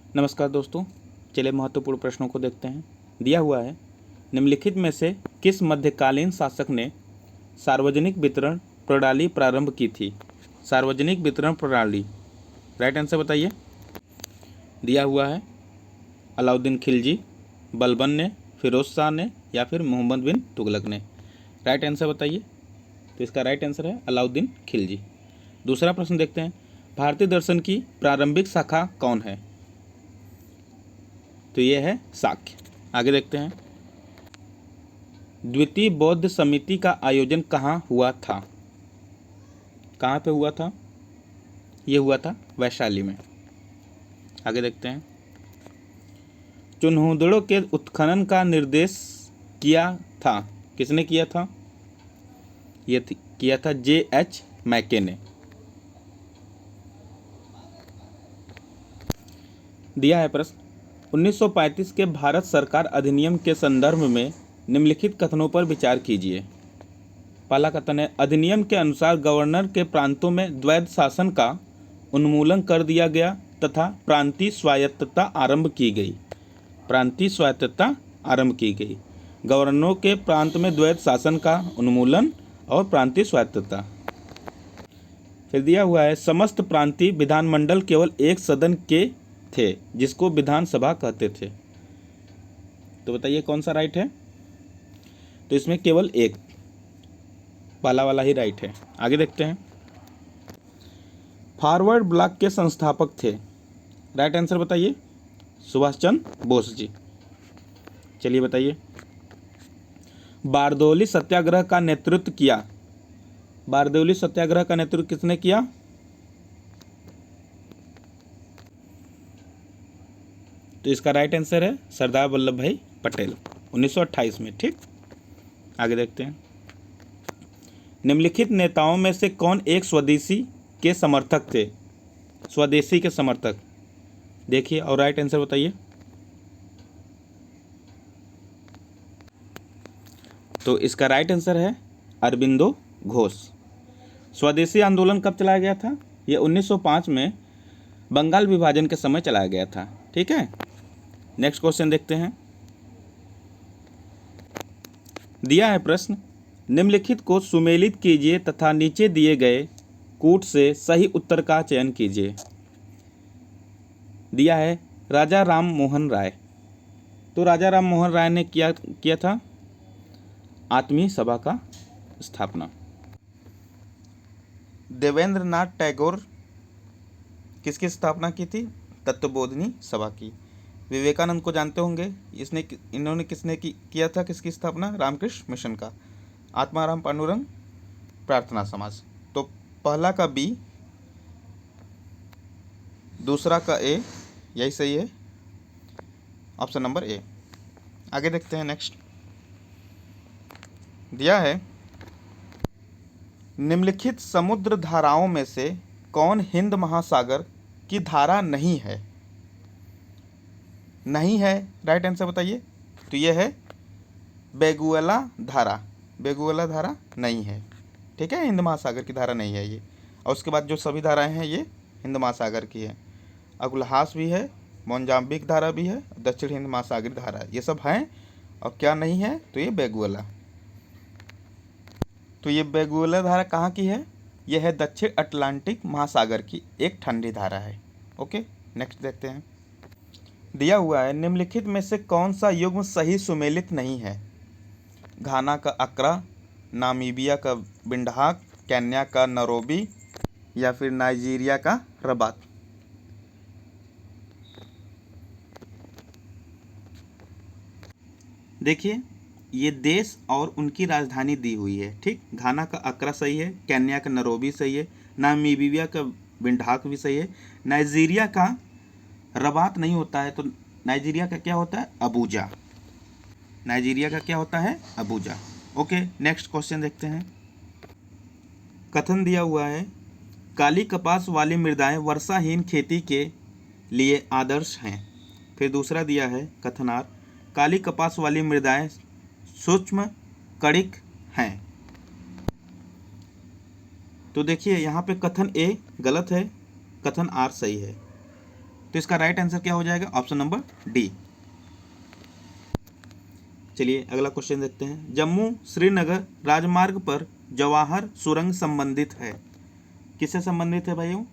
नमस्कार दोस्तों, चलिए महत्वपूर्ण प्रश्नों को देखते हैं। दिया हुआ है, निम्नलिखित में से किस मध्यकालीन शासक ने सार्वजनिक वितरण प्रणाली प्रारंभ की थी? सार्वजनिक वितरण प्रणाली, राइट आंसर बताइए। दिया हुआ है, अलाउद्दीन खिलजी, बलबन ने, फिरोज शाह ने या फिर मोहम्मद बिन तुगलक ने। राइट आंसर बताइए। तो इसका राइट आंसर है अलाउद्दीन खिलजी। दूसरा प्रश्न देखते हैं, भारतीय दर्शन की प्रारंभिक शाखा कौन है? तो ये है शाक्य। आगे देखते हैं, द्वितीय बौद्ध समिति का आयोजन कहाँ हुआ था? कहाँ पे हुआ था? ये हुआ था वैशाली में। आगे देखते हैं, चुनहुदड़ों के उत्खनन का निर्देश किया था, किसने किया था? ये किया था J.H. मैके ने। दिया है प्रश्न, 1935 के भारत सरकार अधिनियम के संदर्भ में निम्नलिखित कथनों पर विचार कीजिए। पहला कथन है, अधिनियम के अनुसार गवर्नर के प्रांतों में द्वैध शासन का उन्मूलन कर दिया गया तथा प्रांतीय स्वायत्तता आरंभ की गई। प्रांतीय स्वायत्तता आरंभ की गई। गवर्नरों के प्रांत में द्वैध शासन का उन्मूलन और प्रांतीय स्वायत्तता। फिर दिया हुआ है, समस्त प्रांतीय विधानमंडल केवल एक सदन के थे जिसको विधानसभा कहते थे। तो बताइए कौन सा राइट है? तो इसमें केवल एक, पहला वाला ही राइट है। आगे देखते हैं, फॉरवर्ड ब्लॉक के संस्थापक थे। राइट आंसर बताइए। सुभाष चंद्र बोस जी। चलिए बताइए, बारदौली सत्याग्रह का नेतृत्व किया। बारदौली सत्याग्रह का नेतृत्व किसने किया? तो इसका राइट आंसर है सरदार वल्लभ भाई पटेल, 1928 में। ठीक, आगे देखते हैं, निम्नलिखित नेताओं में से कौन एक स्वदेशी के समर्थक थे? स्वदेशी के समर्थक देखिए और राइट आंसर बताइए। तो इसका राइट आंसर है अरबिंदो घोष। स्वदेशी आंदोलन कब चलाया गया था? यह 1905 में बंगाल विभाजन के समय चलाया गया था। ठीक है, नेक्स्ट क्वेश्चन देखते हैं। दिया है प्रश्न, निम्नलिखित को सुमेलित कीजिए तथा नीचे दिए गए कूट से सही उत्तर का चयन कीजिए। दिया है, राजा राम मोहन राय। तो राजा राम मोहन राय ने किया था आत्मीय सभा का स्थापना। देवेंद्र नाथ टैगोर किसकी स्थापना की थी? तत्वबोधिनी सभा की। विवेकानंद को जानते होंगे, इन्होंने किसने किया था किसकी स्थापना? रामकृष्ण मिशन का। आत्माराम पांडुरंग प्रार्थना समाज। तो पहला का बी, दूसरा का ए, यही सही है, ऑप्शन नंबर ए। आगे देखते हैं नेक्स्ट। दिया है, निम्नलिखित समुद्र धाराओं में से कौन हिंद महासागर की धारा नहीं है? नहीं है, राइट आंसर बताइए। तो यह है बेगुएला धारा। बेगुएला धारा नहीं है। ठीक है, हिंद महासागर की धारा नहीं है ये। और उसके बाद जो सभी धाराएं हैं ये हिंद महासागर की है। अगुलहास भी है, मोजाम्बिक धारा भी है, दक्षिण हिंद महासागरीय धारा, ये सब हैं। और क्या नहीं है? तो ये बेगुएला। तो ये बेगुएला धारा कहाँ की है? यह है दक्षिण अटलांटिक महासागर की एक ठंडी धारा है। ओके, नेक्स्ट देखते हैं। दिया हुआ है, निम्नलिखित में से कौन सा युग्म सही सुमेलित नहीं है? घाना का अक्रा, नामीबिया का बिंडहाक, केन्या का नैरोबी या फिर नाइजीरिया का रबात। देखिए, ये देश और उनकी राजधानी दी हुई है। ठीक, घाना का अक्रा सही है, केन्या का नैरोबी सही है, नामीबिया का बिंडहाक भी सही है। नाइजीरिया का रबात नहीं होता है, तो नाइजीरिया का क्या होता है? अबूजा। नाइजीरिया का क्या होता है? अबूजा। ओके, नेक्स्ट क्वेश्चन देखते हैं। कथन दिया हुआ है, काली कपास वाली मृदाएं वर्षाहीन खेती के लिए आदर्श हैं। फिर दूसरा दिया है कथनार्थ, काली कपास वाली मृदाएं सूक्ष्म कणिक हैं। तो देखिए यहाँ पे कथन ए गलत है, कथन आर सही है। तो इसका राइट आंसर क्या हो जाएगा? Option number D. चलिए अगला क्वेश्चन देखते हैं। जम्मू श्रीनगर राजमार्ग पर जवाहर सुरंग संबंधित है, किससे संबंधित है भाइयों?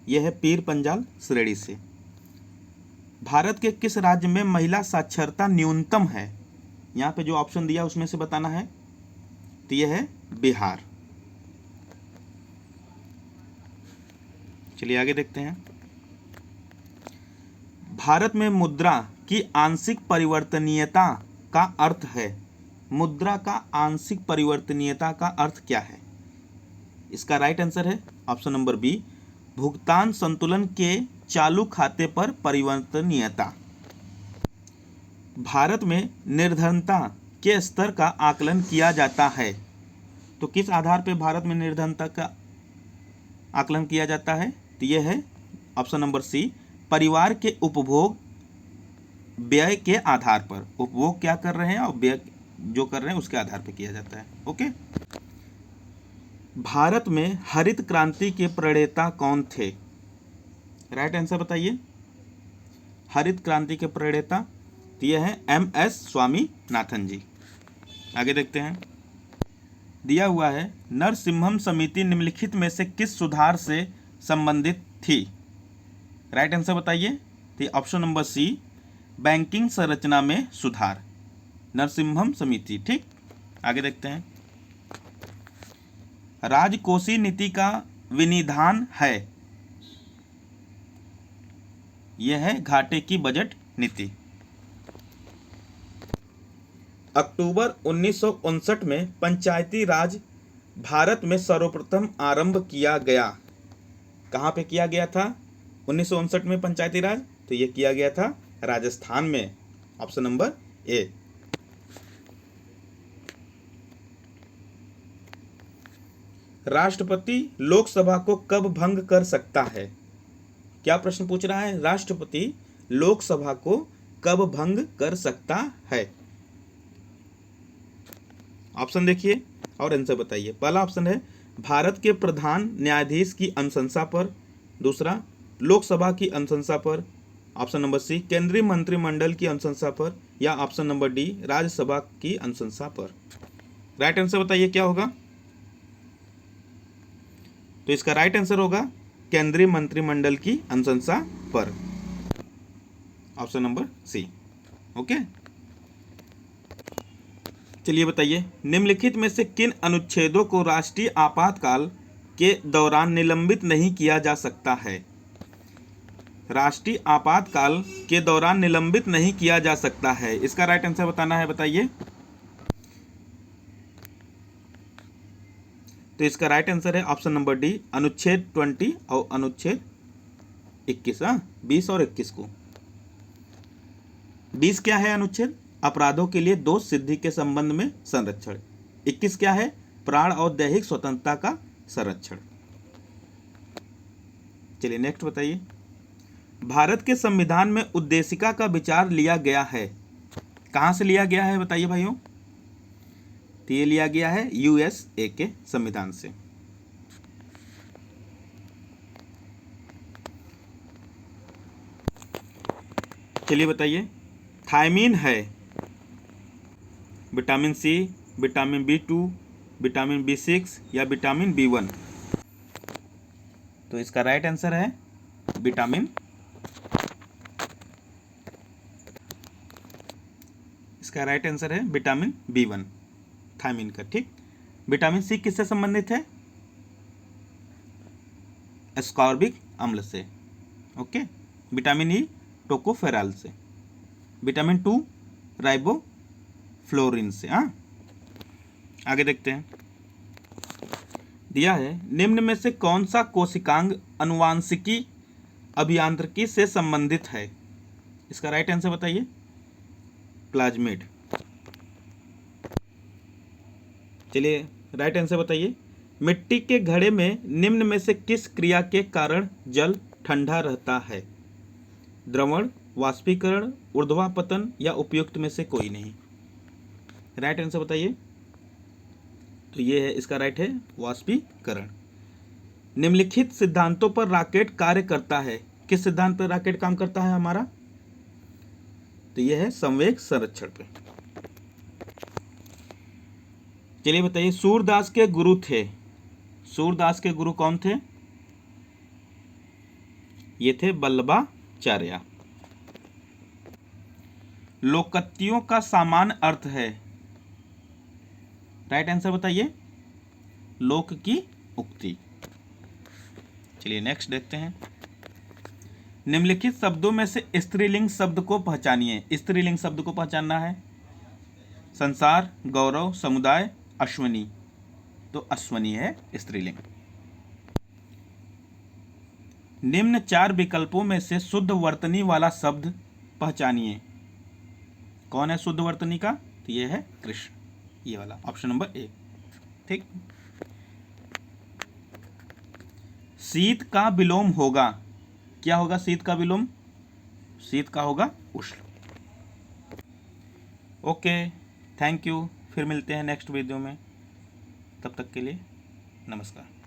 यह है पीर पंजाल श्रेणी से। भारत के किस राज्य में महिला साक्षरता न्यूनतम है? यहाँ पे जो ऑप्शन दिया उसमें से बताना है। तो यह है बिहार। चलिए आगे देखते हैं। भारत में मुद्रा की आंशिक परिवर्तनीयता का अर्थ है। मुद्रा का आंशिक परिवर्तनीयता का अर्थ क्या है? इसका राइट आंसर है ऑप्शन नंबर बी, भुगतान संतुलन के चालू खाते पर परिवर्तनीयता। भारत में निर्धनता के स्तर का आकलन किया जाता है, तो किस आधार पर भारत में निर्धनता का आकलन किया जाता है? तो यह है ऑप्शन नंबर सी, परिवार के उपभोग व्यय के आधार पर। उपभोग क्या कर रहे हैं और व्यय जो कर रहे हैं उसके आधार पर किया जाता है। ओके। भारत में हरित क्रांति के प्रणेता कौन थे? राइट आंसर बताइए। हरित क्रांति के प्रणेता तो यह है एम.एस. स्वामीनाथन जी। आगे देखते हैं। दिया हुआ है नरसिम्हम समिति निम्नलिखित में से किस सुधार से संबंधित थी? राइट आंसर बताइए। तो ऑप्शन नंबर सी, बैंकिंग संरचना में सुधार। नरसिम्हम समिति। ठीक, आगे देखते हैं। राजकोषीय नीति का विनिधान है, यह है घाटे की बजट नीति। अक्टूबर 1959 में पंचायती राज भारत में सर्वप्रथम आरंभ किया गया। कहाँ पे किया गया था 1959 में पंचायती राज? तो ये किया गया था राजस्थान में। Option number A. राष्ट्रपति लोकसभा को कब भंग कर सकता है? क्या प्रश्न पूछ रहा है? राष्ट्रपति लोकसभा को कब भंग कर सकता है? ऑप्शन देखिए और आंसर बताइए। पहला ऑप्शन है भारत के प्रधान न्यायाधीश की अनुशंसा पर। दूसरा, लोकसभा की अनुशंसा पर। ऑप्शन नंबर सी, केंद्रीय मंत्रिमंडल की अनुशंसा पर। या ऑप्शन नंबर डी, राज्यसभा की अनुशंसा पर। राइट आंसर बताइए क्या होगा? तो इसका राइट आंसर होगा केंद्रीय मंत्रिमंडल की अनुशंसा पर। Option number C. ओके। चलिए बताइए, निम्नलिखित में से किन अनुच्छेदों को राष्ट्रीय आपातकाल के दौरान निलंबित नहीं किया जा सकता है? राष्ट्रीय आपातकाल के दौरान निलंबित नहीं किया जा सकता है, इसका राइट आंसर बताना है। बताइए। तो इसका राइट आंसर है ऑप्शन नंबर डी, अनुच्छेद 20 और अनुच्छेद 21। 20 और 21 को। 20 क्या है? अनुच्छेद अपराधों के लिए दोष सिद्धि के संबंध में संरक्षण। 21 क्या है? प्राण और दैहिक स्वतंत्रता का संरक्षण। चलिए नेक्स्ट बताइए। भारत के संविधान में उद्देशिका का विचार लिया गया है, कहां से लिया गया है बताइए भाइयों? तो ये लिया गया है यूएसए के संविधान से। चलिए बताइए, थायमीन है vitamin C, vitamin B2, vitamin B6 या विटामिन B1? तो इसका राइट आंसर है विटामिन, इसका राइट आंसर है विटामिन B1 थायमीन का। ठीक। विटामिन सी किससे संबंधित है? एस्कॉर्बिक अम्ल से। ओके। विटामिन ई टोकोफेरॉल से। विटामिन 2 राइबोफ्लोरिन से। आगे देखते हैं। दिया है निम्न में से कौन सा कोशिकांग अनुवांशिकी अभियांत्रिकी से संबंधित है? इसका राइट आंसर बताइए। प्लाज्मिड। चलिए राइट आंसर बताइए। मिट्टी के घड़े में निम्न में से किस क्रिया के कारण जल ठंडा रहता है? द्रवण, वाष्पीकरण, ऊर्ध्वापतन या उपयुक्त में से कोई नहीं? राइट आंसर बताइए। तो ये है, इसका राइट है वाष्पीकरण। निम्नलिखित सिद्धांतों पर रॉकेट कार्य करता है, किस सिद्धांत पर रॉकेट काम करता है हमारा? तो यह है संवेग संरक्षण पे। चलिए बताइए, सूरदास के गुरु थे, सूरदास के गुरु कौन थे? ये थे वल्लभाचार्य। लोकोक्तियों का सामान्य अर्थ है, राइट आंसर बताइए, लोक की उक्ति। चलिए नेक्स्ट देखते हैं। निम्नलिखित शब्दों में से स्त्रीलिंग शब्द को पहचानिए। स्त्रीलिंग शब्द को पहचानना है। संसार, गौरव, समुदाय, अश्वनी। तो अश्वनी है स्त्रीलिंग। निम्न 4 विकल्पों में से शुद्ध वर्तनी वाला शब्द पहचानिए। कौन है शुद्ध वर्तनी का? तो यह है कृष्ण, ये वाला ऑप्शन नंबर ए। ठीक। शीत का विलोम होगा, क्या होगा शीत का विलोम? शीत का होगा उष्ण। Okay, thank you. फिर मिलते हैं नेक्स्ट वीडियो में, तब तक के लिए नमस्कार।